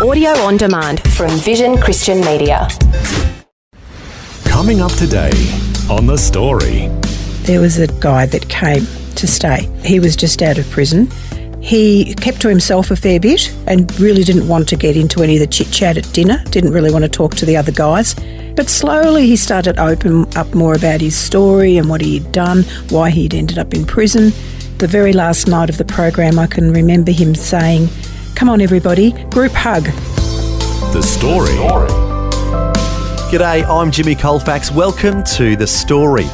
Audio on demand from Vision Christian Media. Coming up today on The Story. There was a guy that came to stay. He was just out of prison. He kept to himself a fair bit and really didn't want to get into any of the chit-chat at dinner, didn't really want to talk to the other guys. But slowly he started to open up more about his story and what he'd done, why he'd ended up in prison. The very last night of the program, I can remember him saying, "Come on everybody, group hug." The Story. G'day, I'm Jimmy Colfax. Welcome to The Story.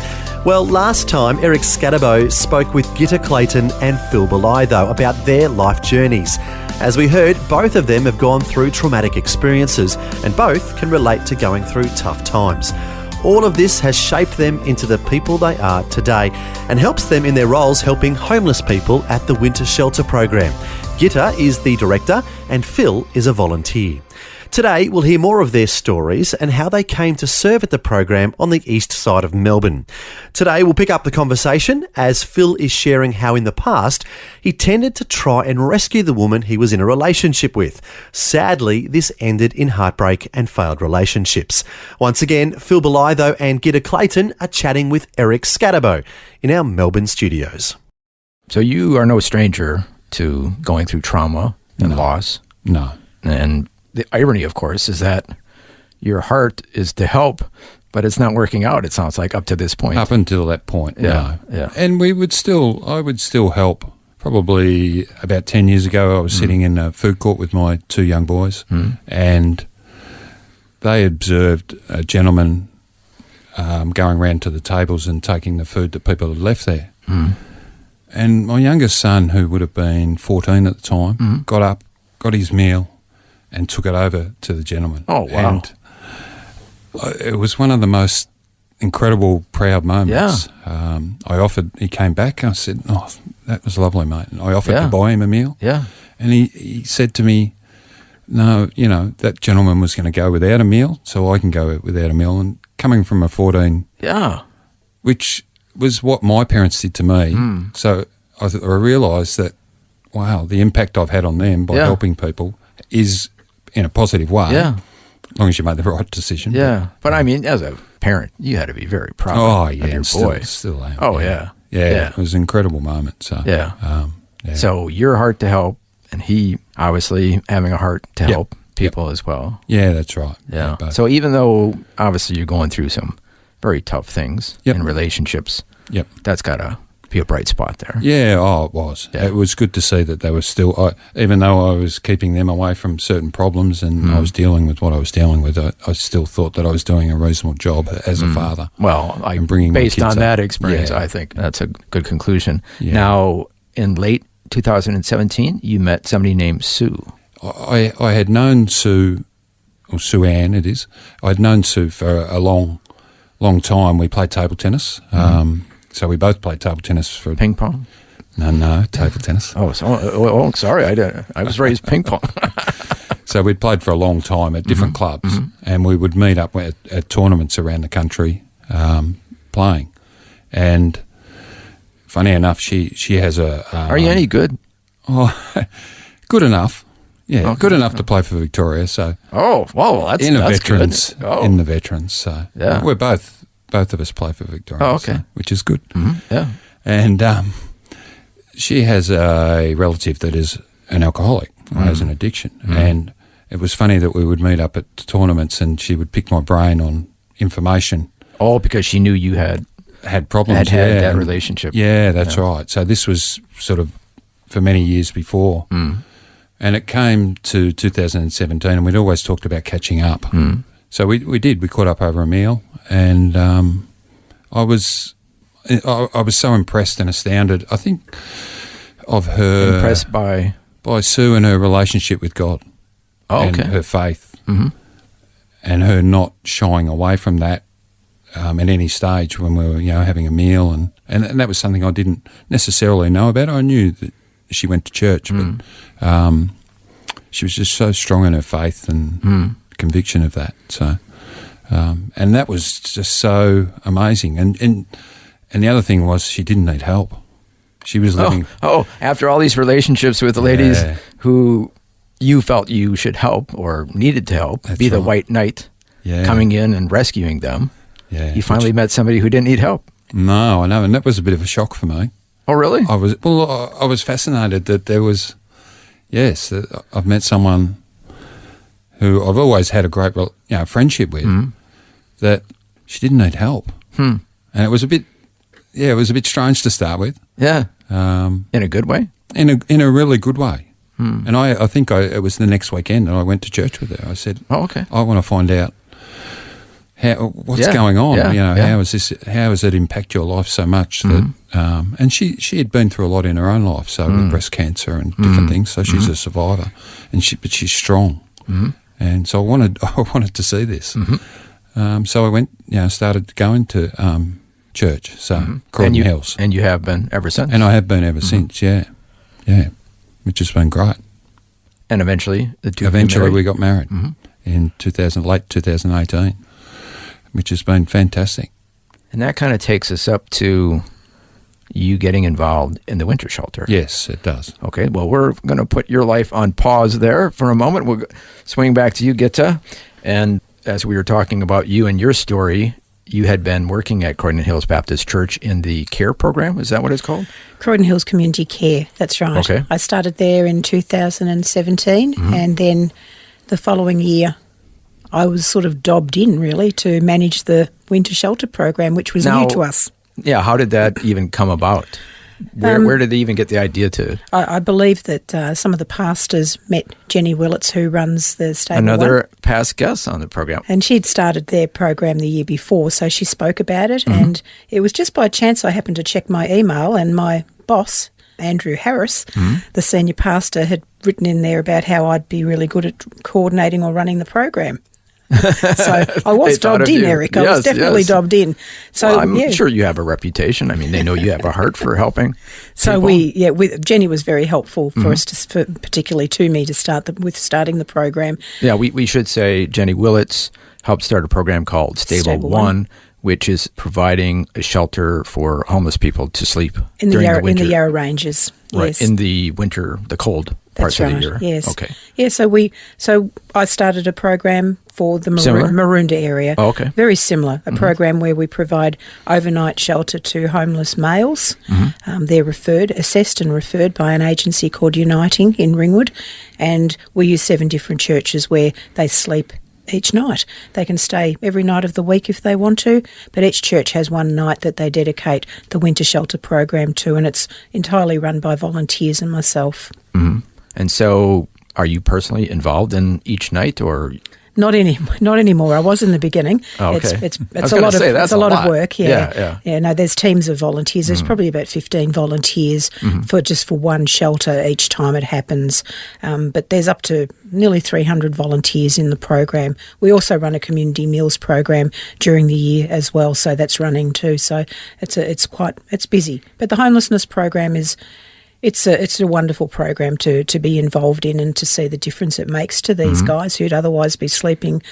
Well, last time Eric Scatterbo spoke with Gitta, Clayton and Phil Bolitho about their life journeys. As we heard, both of them have gone through traumatic experiences and both can relate to going through tough times. All of this has shaped them into the people they are today and helps them in their roles helping homeless people at the Winter Shelter program. Gitta is the director and Phil is a volunteer. Today, we'll hear more of their stories and how they came to serve at the program on the east side of Melbourne. Today, we'll pick up the conversation as Phil is sharing how in the past he tended to try and rescue the woman he was in a relationship with. Sadly, this ended in heartbreak and failed relationships. Once again, Phil Bolitho and Gitta Clayton are chatting with Eric Scatterbo in our Melbourne studios. So you are no stranger to going through trauma and loss. No. And the irony, of course, is that your heart is to help, but it's not working out, it sounds like, up to this point. Up until that point, Yeah. And I would still help. Probably about 10 years ago, I was sitting in a food court with my two young boys, and they observed a gentleman going around to the tables and taking the food that people had left there. And my youngest son, who would have been 14 at the time, got up, got his meal, and took it over to the gentleman. Oh, wow. And it was one of the most incredible, proud moments. He came back, and I said, "Oh, that was lovely, mate." And I offered to buy him a meal. Yeah. And he said to me, "No, that gentleman was going to go without a meal, so I can go without a meal." And coming from a 14, which was what my parents did to me, so I realised that, wow, the impact I've had on them by helping people is in a positive way, as long as you make the right decision. Yeah. But I mean, as a parent, you had to be very proud of your boy. Still am. Oh, yeah. It was an incredible moment. So, So your heart to help, and he obviously having a heart to help people as well. Yeah, that's right. Yeah. So even though obviously you're going through some very tough things in relationships, that's got to be a bright spot there. Yeah, it was. Yeah. It was good to see that they were still, even though I was keeping them away from certain problems and I was dealing with what I was dealing with, I still thought that I was doing a reasonable job as a father. Well, based on that experience, I think that's a good conclusion. Yeah. Now, in late 2017, you met somebody named Sue. I had known Sue, or Sue Ann it is, I'd known Sue for a long time. We played table tennis. So we both played table tennis for... Ping pong? No, table tennis. Sorry, I was raised ping pong. So we'd played for a long time at different clubs, and we would meet up at tournaments around the country playing. And funny enough, she has a... Are you any good? Good enough. Yeah, good enough to play for Victoria. So that's in the veterans. Good. Oh. In the veterans. So we're both of us play for Victoria. Oh, okay. So, which is good. Yeah. And she has a relative that is an alcoholic, has an addiction. And it was funny that we would meet up at tournaments and she would pick my brain on information. Oh, because she knew you had problems. Had that relationship. Yeah, that's right. So this was sort of for many years before. And it came to 2017 and we'd always talked about catching up. So we did. We caught up over a meal and I was so impressed and astounded, I think, of her... Impressed by Sue and her relationship with God. And her faith. And her not shying away from that at any stage when we were, having a meal. And that was something I didn't necessarily know about. I knew that she went to church, but she was just so strong in her faith and conviction of that. So, and that was just so amazing. And the other thing was she didn't need help. She was living... after all these relationships with the ladies who you felt you should help or needed to help, That's be the right. white knight coming in and rescuing them. Yeah. You finally met somebody who didn't need help. No, I know, and that was a bit of a shock for me. Oh, really? I was fascinated that there was, that I've met someone who I've always had a great friendship with, that she didn't need help. And it was a bit strange to start with. Yeah. In a good way? In a really good way. And I think it was the next weekend, and I went to church with her. I said, "Oh, okay. I want to find out what's going on. How has it impact your life so much that?" And she had been through a lot in her own life, so with breast cancer and different things. So she's a survivor, but she's strong. And so I wanted to see this. So I went, started going to church. So Croydon Hills, and you have been ever since. And I have been ever since. Yeah, which has been great. And eventually, we got married in late 2018, which has been fantastic. And that kind of takes us up to you getting involved in the winter shelter. Yes, it does. Okay, well, we're going to put your life on pause there for a moment. We'll swing back to you, Gitta. And as we were talking about you and your story, you had been working at Croydon Hills Baptist Church in the CARE program. Is that what it's called? Croydon Hills Community Care, that's right. Okay. I started there in 2017, and then the following year I was sort of dobbed in, really, to manage the winter shelter program, which was new to us. Yeah, how did that even come about? Where did they even get the idea to? I believe that some of the pastors met Jenny Willits, who runs the Stable Another One. past guest on the program. And she'd started their program the year before, so she spoke about it. And it was just by chance I happened to check my email, and my boss, Andrew Harris, the senior pastor, had written in there about how I'd be really good at coordinating or running the program. So I was dobbed in, Eric. I was definitely dobbed in. So I'm sure you have a reputation. I mean, they know you have a heart for helping. So Jenny was very helpful for us, particularly to me, to starting the program. Yeah, we should say Jenny Willits helped start a program called Stable One, which is providing a shelter for homeless people to sleep during the winter. In the Yarra Ranges, right, yes. in the winter, the cold parts of the year. Yes. Okay. Yeah, so I started a program for the Maroondah area. Oh, okay. Very similar, a program where we provide overnight shelter to homeless males. They're assessed and referred by an agency called Uniting in Ringwood, and we use 7 different churches where they sleep each night. They can stay every night of the week if they want to, but each church has one night that they dedicate the winter shelter program to, and it's entirely run by volunteers and myself. And so are you personally involved in each night, or? Not anymore. I was in the beginning. Oh, okay. It's a lot of work. Yeah. No, there's teams of volunteers. There's probably about 15 volunteers for one shelter each time it happens. But there's up to nearly 300 volunteers in the program. We also run a community meals program during the year as well, so that's running too. So it's busy. But the homelessness program is. It's a wonderful program to be involved in, and to see the difference it makes to these guys who'd otherwise be sleeping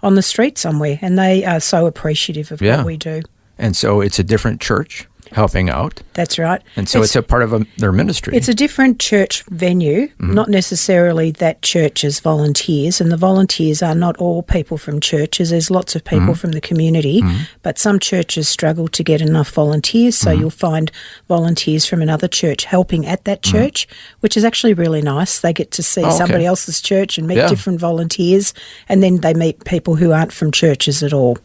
on the street somewhere, and they are so appreciative of what we do. And so it's a different church helping out. That's right. And so it's a part of their ministry. It's a different church venue, not necessarily that church's volunteers, and the volunteers are not all people from churches. There's lots of people from the community, but some churches struggle to get enough volunteers, so you'll find volunteers from another church helping at that church, which is actually really nice. They get to see somebody else's church and meet different volunteers, and then they meet people who aren't from churches at all.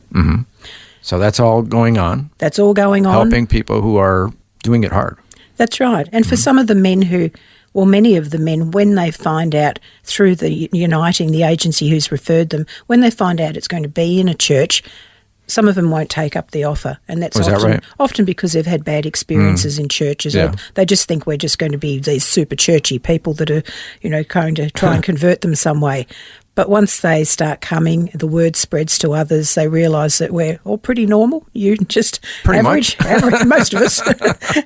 So that's all going on. That's all going on. Helping people who are doing it hard. That's right. And for some of the men many of the men, when they find out through the Uniting, the agency who's referred them, when they find out it's going to be in a church, some of them won't take up the offer. And that's often because they've had bad experiences in churches. Or they just think we're just going to be these super churchy people that are, going to try and convert them some way. But once they start coming, the word spreads to others. They realise that we're all pretty normal. You just average, most of us,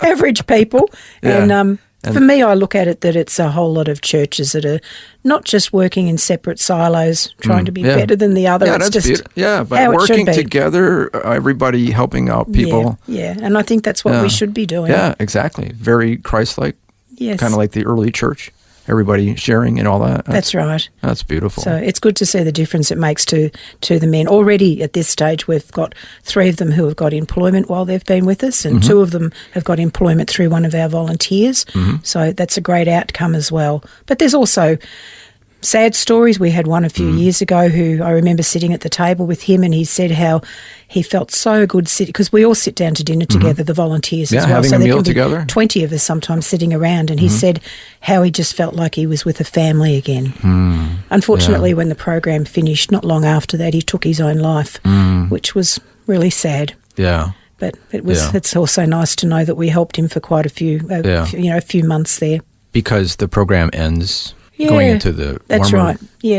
average people. Yeah. And for me, I look at it that it's a whole lot of churches that are not just working in separate silos, trying to be better than the other. Yeah, it's that's just but working together, everybody helping out people. Yeah, and I think that's what we should be doing. Yeah, exactly. Very Christ-like. Yes. Kind of like the early church. everybody sharing and all that. That's right. That's beautiful. So it's good to see the difference it makes to the men. Already at this stage, we've got 3 of them who have got employment while they've been with us, and 2 of them have got employment through one of our volunteers. So that's a great outcome as well. But there's also sad stories. We had one a few years ago who I remember sitting at the table with him, and he said how he felt so good sitting, because we all sit down to dinner together, the volunteers as well. Having so a there meal can be together. 20 of us sometimes sitting around, and he said how he just felt like he was with a family again. Unfortunately, when the program finished, not long after that, he took his own life, which was really sad. Yeah. But it's also nice to know that we helped him for quite a few months there. Because the program ends going into the warmer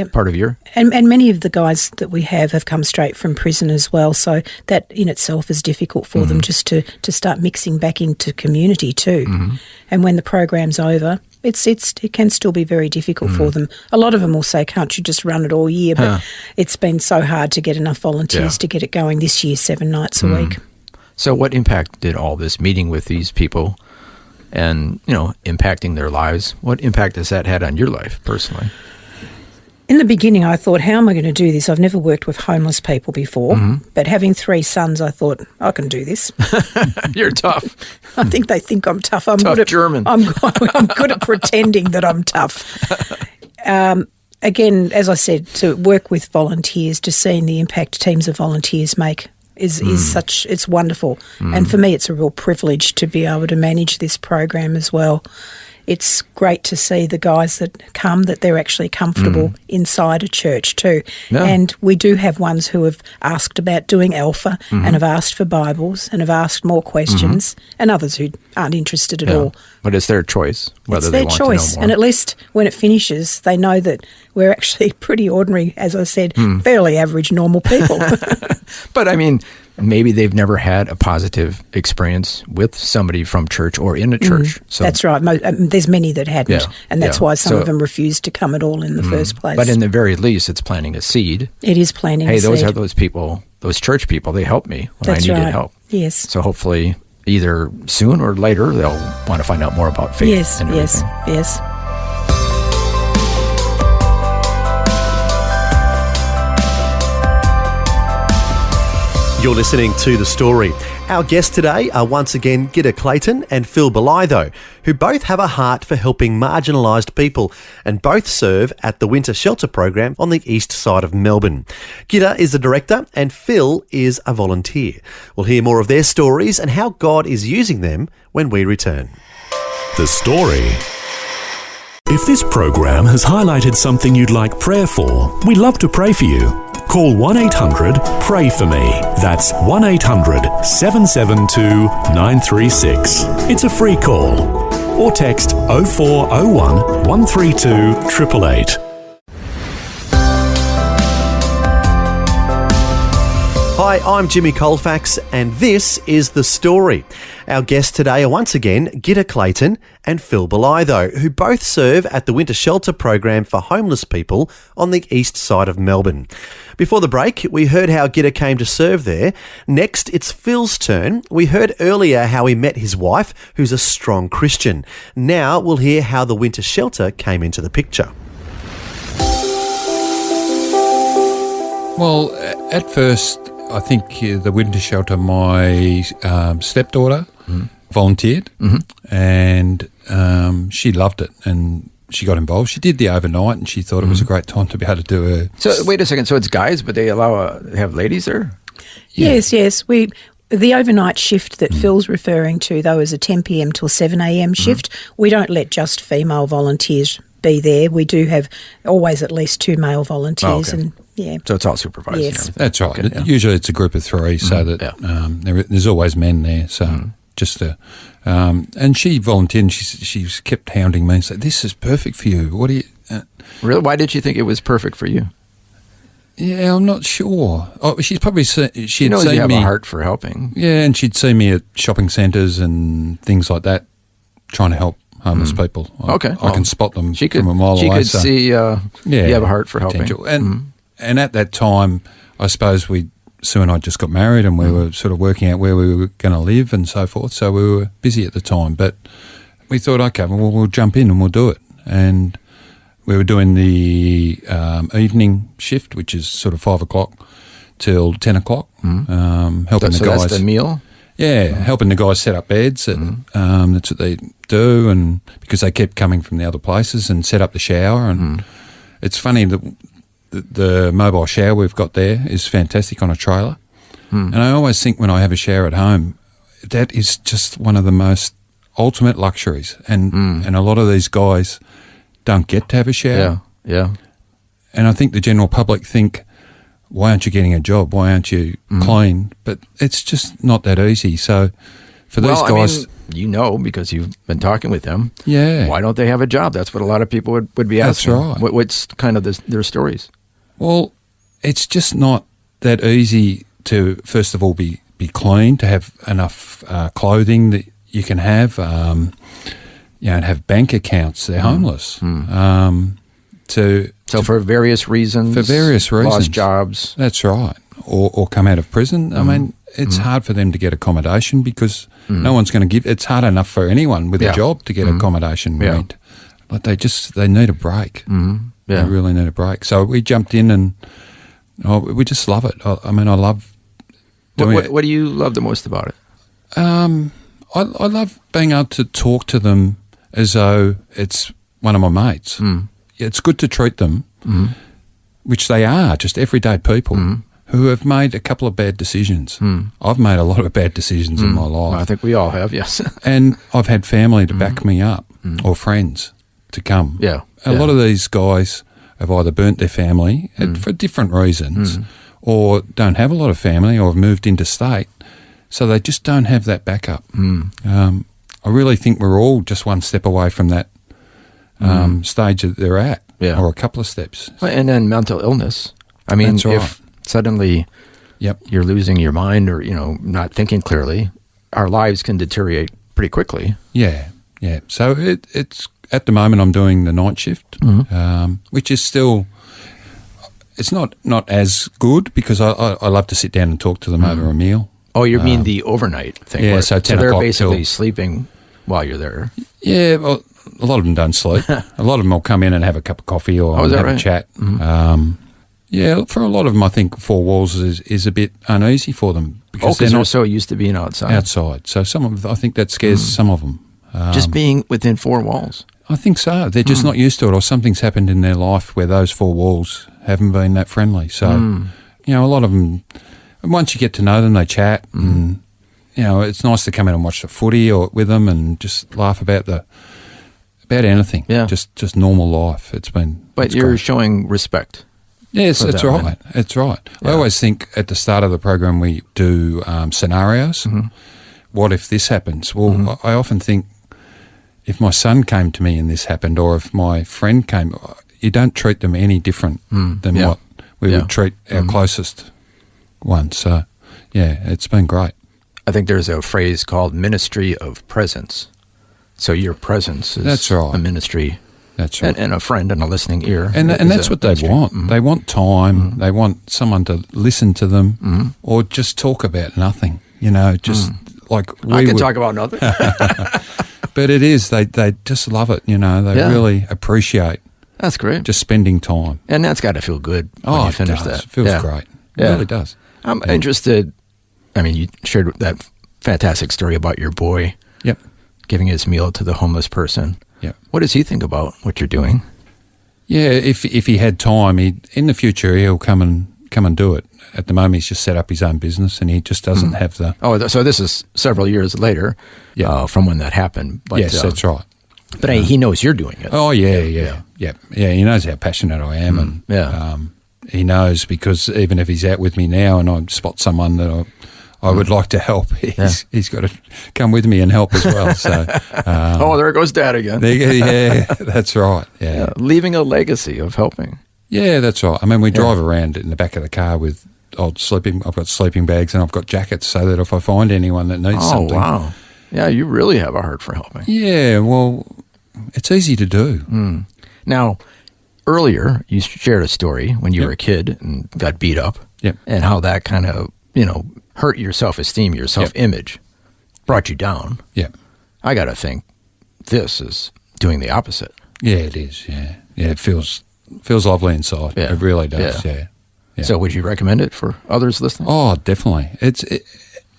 part of year. And many of the guys that we have come straight from prison as well, so that in itself is difficult for them just to start mixing back into community too. And when the program's over, it can still be very difficult for them. A lot of them will say, can't you just run it all year? But it's been so hard to get enough volunteers to get it going this year, 7 nights a week. So what impact did all this meeting with these people and, impacting their lives, what impact has that had on your life personally? In the beginning, I thought, how am I going to do this? I've never worked with homeless people before, but having 3 sons, I thought, I can do this. You're tough. I think they think I'm tough. I'm Tough good at German. I'm good at pretending that I'm tough. Again, as I said, to work with volunteers, just seeing the impact teams of volunteers make it's wonderful. And for me, it's a real privilege to be able to manage this program as well. It's great to see the guys that come, that they're actually comfortable inside a church too. Yeah. And we do have ones who have asked about doing Alpha and have asked for Bibles and have asked more questions, and others who aren't interested at all. But it's their choice whether they want to know more. And at least when it finishes, they know that we're actually pretty ordinary, as I said, fairly average, normal people. But I mean, maybe they've never had a positive experience with somebody from church or in a church. So that's right. There's many that hadn't, and that's why some of them refused to come at all in the first place. But in the very least, it's planting a seed. It is planting a seed. Hey, those are those people, those church people, they helped me when I needed help. Yes. So hopefully either soon or later they'll want to find out more about faith and everything. Yes. You're listening to The Story. Our guests today are once again Gitta Clayton and Phil Bolitho, who both have a heart for helping marginalised people and both serve at the Winter Shelter Program on the east side of Melbourne. Gitta is the director and Phil is a volunteer. We'll hear more of their stories and how God is using them when we return. The Story. If this program has highlighted something you'd like prayer for, we'd love to pray for you. Call 1-800-PRAY-FOR-ME. That's 1-800-772-936. It's a free call. Or text 0401 132 888. Hi, I'm Jimmy Colfax and this is The Story. Our guests today are once again Gitta Clayton and Phil Bolitho, who both serve at the Winter Shelter Program for homeless people on the east side of Melbourne. Before the break, we heard how Gitta came to serve there. Next, it's Phil's turn. We heard earlier how he met his wife, who's a strong Christian. Now we'll hear how the Winter Shelter came into the picture. Well, at first, I think the Winter Shelter, my stepdaughter volunteered and she loved it and she got involved. She did the overnight and she thought it was a great time to be able to do her. So wait a second, so it's guys, but they have ladies there? Yeah. Yes. The overnight shift that Phil's referring to, though, is a 10 p.m. till 7 a.m. shift. We don't let just female volunteers be there. We do have always at least 2 male volunteers. Okay. And yeah. So it's all supervised. Yes. That's right. Okay, usually it's a group of 3 so that there's always men there. So just to, and she volunteered and she's kept hounding me and said, this is perfect for you. What do you... Really? Why did you think it was perfect for you? Yeah, I'm not sure. Oh, she's probably she'd you know, seen you have me a heart for helping. Yeah, and she'd seen me at shopping centres and things like that, trying to help homeless people. I can spot them from a mile away. She could see you have a heart for helping. And at that time, I suppose Sue and I just got married and we were sort of working out where we were going to live and so forth. So we were busy at the time, but we thought, okay, well, we'll jump in and we'll do it. And we were doing the evening shift, which is sort of 5 o'clock till 10 o'clock, helping the guys. That's the meal? Yeah, helping the guys set up beds. That's what they do, and because they kept coming from the other places, and set up the shower. And it's funny that the mobile shower we've got there is fantastic on a trailer. And I always think when I have a shower at home, that is just one of the most ultimate luxuries. And a lot of these guys don't get to have a shower. Yeah. And I think the general public think, why aren't you getting a job? Why aren't you clean? But it's just not that easy. So for these guys... because you've been talking with them. Yeah. Why don't they have a job? That's what a lot of people would be asking. That's right. What's kind of their stories? Well, it's just not that easy to, first of all, be clean, to have enough clothing that you can have, and have bank accounts. They're homeless. So for various reasons. Lost jobs. That's right. Or come out of prison. I mean, it's hard for them to get accommodation because no one's going to give. It's hard enough for anyone with a job to get accommodation rent. But they need a break. They really need a break. So we jumped in and we just love it. I love doing it. What do you love the most about it? I love being able to talk to them as though it's one of my mates. It's good to treat them, which they are, just everyday people who have made a couple of bad decisions. I've made a lot of bad decisions in my life. Well, I think we all have, yes. And I've had family to back me up or friends to come. A lot of these guys have either burnt their family for different reasons or don't have a lot of family or have moved interstate, so they just don't have that backup. I really think we're all just one step away from that stage that they're at, or a couple of steps. And then mental illness. I mean, That's right. if suddenly you're losing your mind or, not thinking clearly, our lives can deteriorate pretty quickly. Yeah. So it's at the moment I'm doing the night shift, which is still, it's not as good because I love to sit down and talk to them over a meal. Oh, you mean the overnight thing? Yeah, so 10 they're o'clock basically sleeping while you're there. Yeah, well, a lot of them don't sleep. A lot of them will come in and have a cup of coffee or have a chat. For a lot of them, I think four walls is a bit uneasy for them because they're so used to being outside. So I think that scares some of them. Just being within four walls. I think so. They're just not used to it, or something's happened in their life where those four walls haven't been that friendly. So, a lot of them, once you get to know them, they chat and, it's nice to come in and watch the footy or with them and just laugh about anything. Yeah. Just normal life. But you're great. Showing respect. Yes, that's right. That's right. Yeah. I always think at the start of the program we do scenarios. What if this happens? Well, I often think if my son came to me and this happened, or if my friend came, you don't treat them any different than what we would treat our closest one. So, it's been great. I think there's a phrase called ministry of presence. So your presence is a ministry. That's right. And a friend and a listening ear. And that's what they want. They want time. They want someone to listen to them or just talk about nothing, like we I can talk about nothing. But it is, they just love it, they really appreciate. That's great. Just spending time. And that's got to feel good when you finish that. It feels great. It really does. I'm interested, you shared that fantastic story about your boy giving his meal to the homeless person. Yeah. What does he think about what you're doing? Yeah, if he had time, in the future he'll come and do it. At the moment, he's just set up his own business, and he just doesn't have the. Oh, so this is several years later, from when that happened. But, yes, that's right. But he knows you're doing it. Oh yeah. He knows how passionate I am, and he knows because even if he's out with me now, and I spot someone that I would like to help, he's got to come with me and help as well. So, there goes Dad again. Yeah, that's right. Yeah, leaving a legacy of helping. Yeah, that's right. We drive around in the back of the car with I've got sleeping bags and I've got jackets so that if I find anyone that needs something. Oh, wow. Yeah, you really have a heart for helping. Yeah, well, it's easy to do. Now, earlier you shared a story when you were a kid and got beat up and how that kind of, hurt your self-esteem, your self-image, brought you down. Yeah. I got to think this is doing the opposite. Yeah, it is, yeah. it feels lovely inside. Yeah. It really does. Yeah. Yeah. So would you recommend it for others listening? Oh, definitely.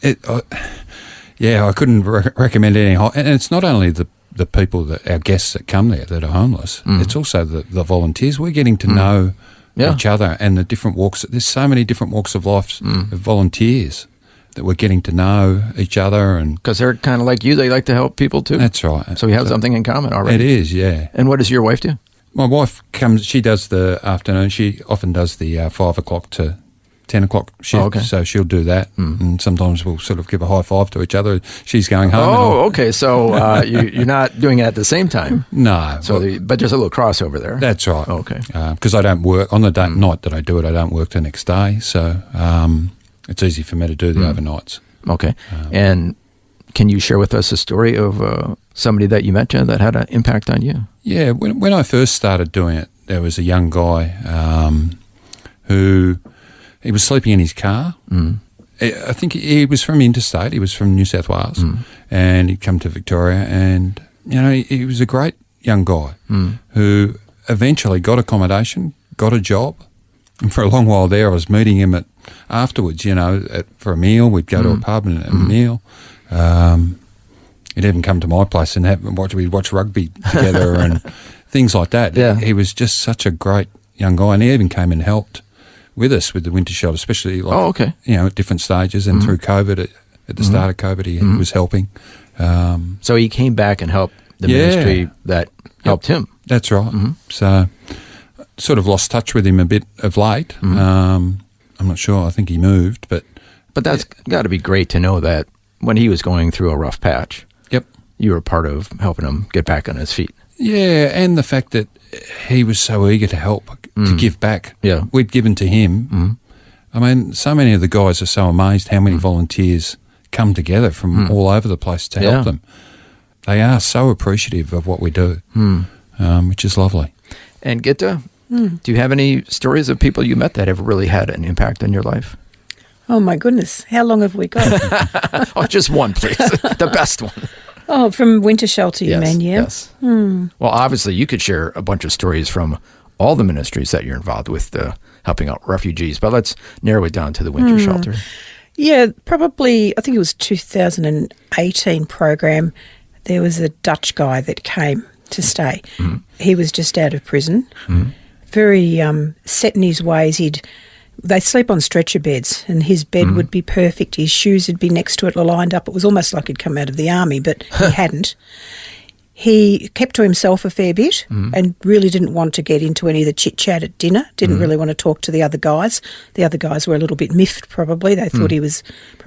I couldn't recommend it any higher. And it's not only the people, our guests that come there that are homeless, it's also the volunteers. We're getting to know each other and the different walks. There's so many different walks of life of volunteers that we're getting to know each other. And because they're kind of like you, they like to help people too. That's right. So we have something in common already. It is, yeah. And what does your wife do? My wife comes, she does the afternoon. She often does the 5 o'clock to 10 o'clock shift. Oh, okay. So she'll do that. And sometimes we'll sort of give a high five to each other. She's going home. Oh, okay. So you're not doing it at the same time? No. So, but there's a little crossover there. That's right. Oh, okay. Because I don't work, on the night that I do it, I don't work the next day. So it's easy for me to do the overnights. Okay. And can you share with us a story of somebody that you met, Jen, that had an impact on you? Yeah. When I first started doing it, there was a young guy who... He was sleeping in his car. I think he was from interstate. He was from New South Wales. And he'd come to Victoria. And, he was a great young guy who eventually got accommodation, got a job. And for a long while there, I was meeting him afterwards, for a meal. We'd go to a pub and a meal. He'd even come to my place and we'd watch rugby together and things like that. Yeah. He was just such a great young guy. And he even came and helped with us with the winter shelter, especially at different stages, and through COVID, at the start of COVID, he was helping. So he came back and helped the ministry that helped him. That's right. So sort of lost touch with him a bit of late. I'm not sure. I think he moved, but that's got to be great to know that when he was going through a rough patch, you were part of helping him get back on his feet. Yeah, and the fact that he was so eager to help, to give back. Yeah. We'd given to him. I mean, so many of the guys are so amazed how many volunteers come together from all over the place to help them. They are so appreciative of what we do, which is lovely. And Gitta, do you have any stories of people you met that have really had an impact on your life? Oh, my goodness. How long have we got? Just one, please. The best one. Oh, from winter shelter, you mean, yeah? Yes. Well, obviously, you could share a bunch of stories from all the ministries that you're involved with, helping out refugees, but let's narrow it down to the winter shelter. Yeah, probably, I think it was 2018 program. There was a Dutch guy that came to stay. He was just out of prison, very set in his ways. They sleep on stretcher beds, and his bed would be perfect. His shoes would be next to it, lined up. It was almost like he'd come out of the army, but he hadn't. He kept to himself a fair bit and really didn't want to get into any of the chit-chat at dinner, didn't really want to talk to the other guys. The other guys were a little bit miffed, probably. They thought he was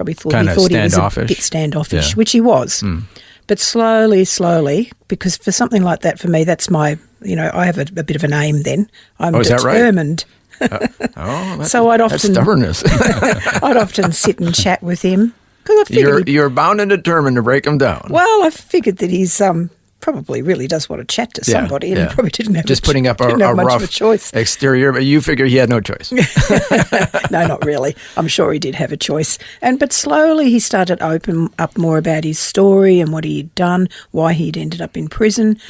he thought he was a bit standoffish, which he was. But slowly, because for something like that, for me, that's my, I have a bit of an aim then. I'm determined. So I'd often... That's stubbornness. I'd often sit and chat with him. I figured you're bound and determined to break him down. Well, I figured that he's probably really does want to chat to somebody, and he probably didn't have just putting up a rough choice. Exterior, but you figure he had no choice. No, not really. I'm sure he did have a choice. But slowly he started to open up more about his story and what he'd done, why he'd ended up in prison.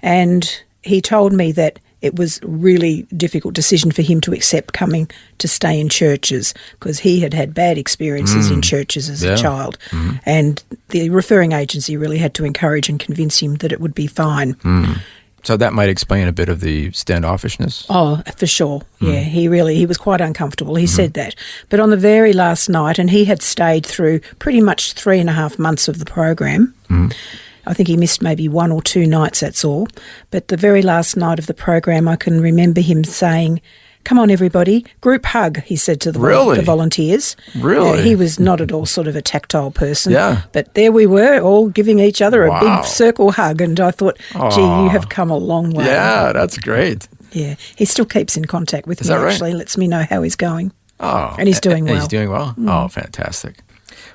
And he told me that it was a really difficult decision for him to accept coming to stay in churches because he had had bad experiences in churches as a child. And the referring agency really had to encourage and convince him that it would be fine. So that might explain a bit of the standoffishness? Oh, for sure. Yeah, he was quite uncomfortable. He said that. But on the very last night, and he had stayed through pretty much 3.5 months of the program. I think he missed maybe 1 or 2 nights, that's all. But the very last night of the program, I can remember him saying, "Come on, everybody, group hug," he said to the volunteers. Really? He was not at all sort of a tactile person. Yeah. But there we were, all giving each other a big circle hug. And I thought, gee, you have come a long way. Yeah, that's great. Yeah. He still keeps in contact with me, actually. Lets me know how he's going. Oh. And he's doing well. He's doing well? Oh, fantastic.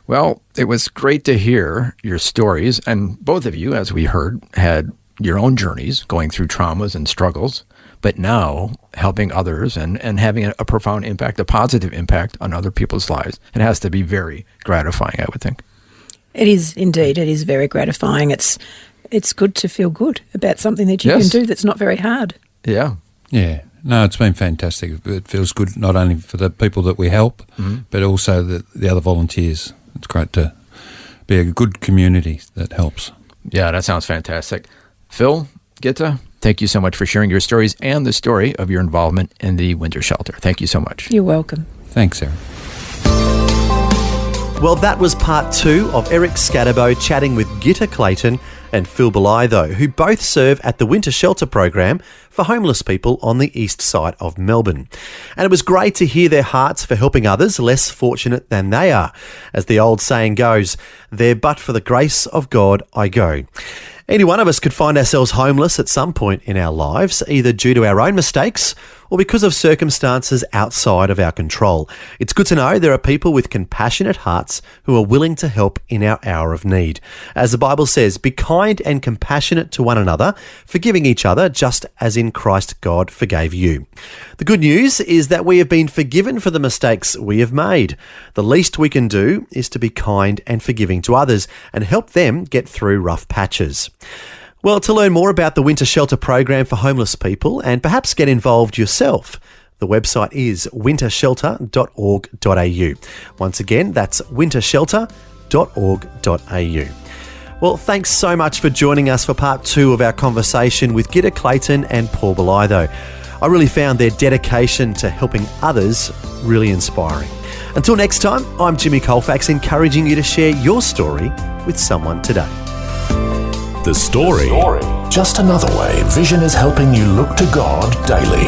Well, it was great to hear your stories, and both of you, as we heard, had your own journeys going through traumas and struggles, but now helping others and having a profound impact, a positive impact on other people's lives. It has to be very gratifying, I would think. It is indeed. It is very gratifying. It's good to feel good about something that you can do that's not very hard. Yeah. Yeah. No, it's been fantastic. It feels good not only for the people that we help, but also the other volunteers. It's great to be a good community that helps. Yeah, that sounds fantastic. Phil, Gitta, thank you so much for sharing your stories and the story of your involvement in the winter shelter. Thank you so much. You're welcome. Thanks, Eric. Well, that was part 2 of Eric Scatterbo chatting with Gitta Clayton and Phil Bolitho, who both serve at the Winter Shelter Program for homeless people on the east side of Melbourne. And it was great to hear their hearts for helping others less fortunate than they are. As the old saying goes, there but for the grace of God I go. Any one of us could find ourselves homeless at some point in our lives, either due to our own mistakes or because of circumstances outside of our control. It's good to know there are people with compassionate hearts who are willing to help in our hour of need. As the Bible says, be kind and compassionate to one another, forgiving each other just as in Christ God forgave you. The good news is that we have been forgiven for the mistakes we have made. The least we can do is to be kind and forgiving to others and help them get through rough patches. Well, to learn more about the Winter Shelter Program for homeless people and perhaps get involved yourself, the website is wintershelter.org.au. Once again, that's wintershelter.org.au. Well, thanks so much for joining us for part 2 of our conversation with Gitta Clayton and Paul Bolitho. I really found their dedication to helping others really inspiring. Until next time, I'm Jimmy Colfax, encouraging you to share your story with someone today. The Story. Just another way Vision is helping you look to God daily.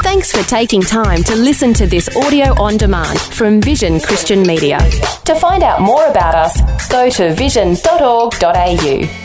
Thanks for taking time to listen to this audio on demand from Vision Christian Media. To find out more about us, go to vision.org.au.